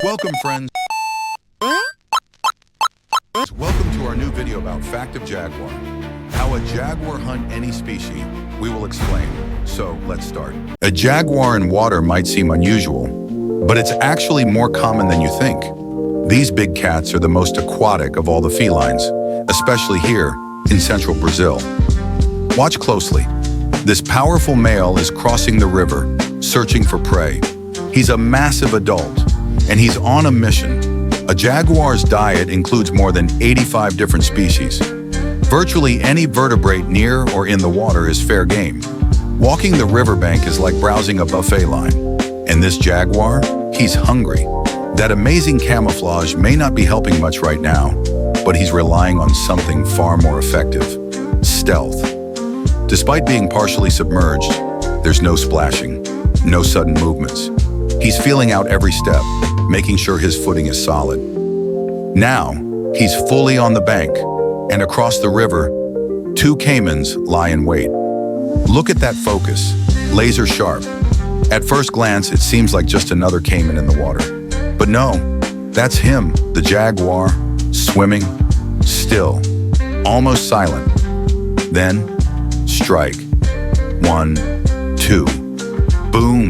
Welcome, friends. Welcome to our new video about Fact of Jaguar. How a jaguar hunt any species, we will explain. So, let's start. A jaguar in water might seem unusual, but it's actually more common than you think. These big cats are the most aquatic of all the felines, especially here in central Brazil. Watch closely. This powerful male is crossing the river, searching for prey. He's a massive adult, and he's on a mission. A jaguar's diet includes more than 85 different species. Virtually any vertebrate near or in the water is fair game. Walking the riverbank is like browsing a buffet line. And this jaguar, he's hungry. That amazing camouflage may not be helping much right now, but he's relying on something far more effective: stealth. Despite being partially submerged, there's no splashing, no sudden movements. He's feeling out every step, making sure his footing is solid. Now, he's fully on the bank, and across the river, two caimans lie in wait. Look at that focus, laser sharp. At first glance, it seems like just another caiman in the water. But no, that's him, the jaguar, swimming, still, almost silent. Then, strike. 1, 2, boom.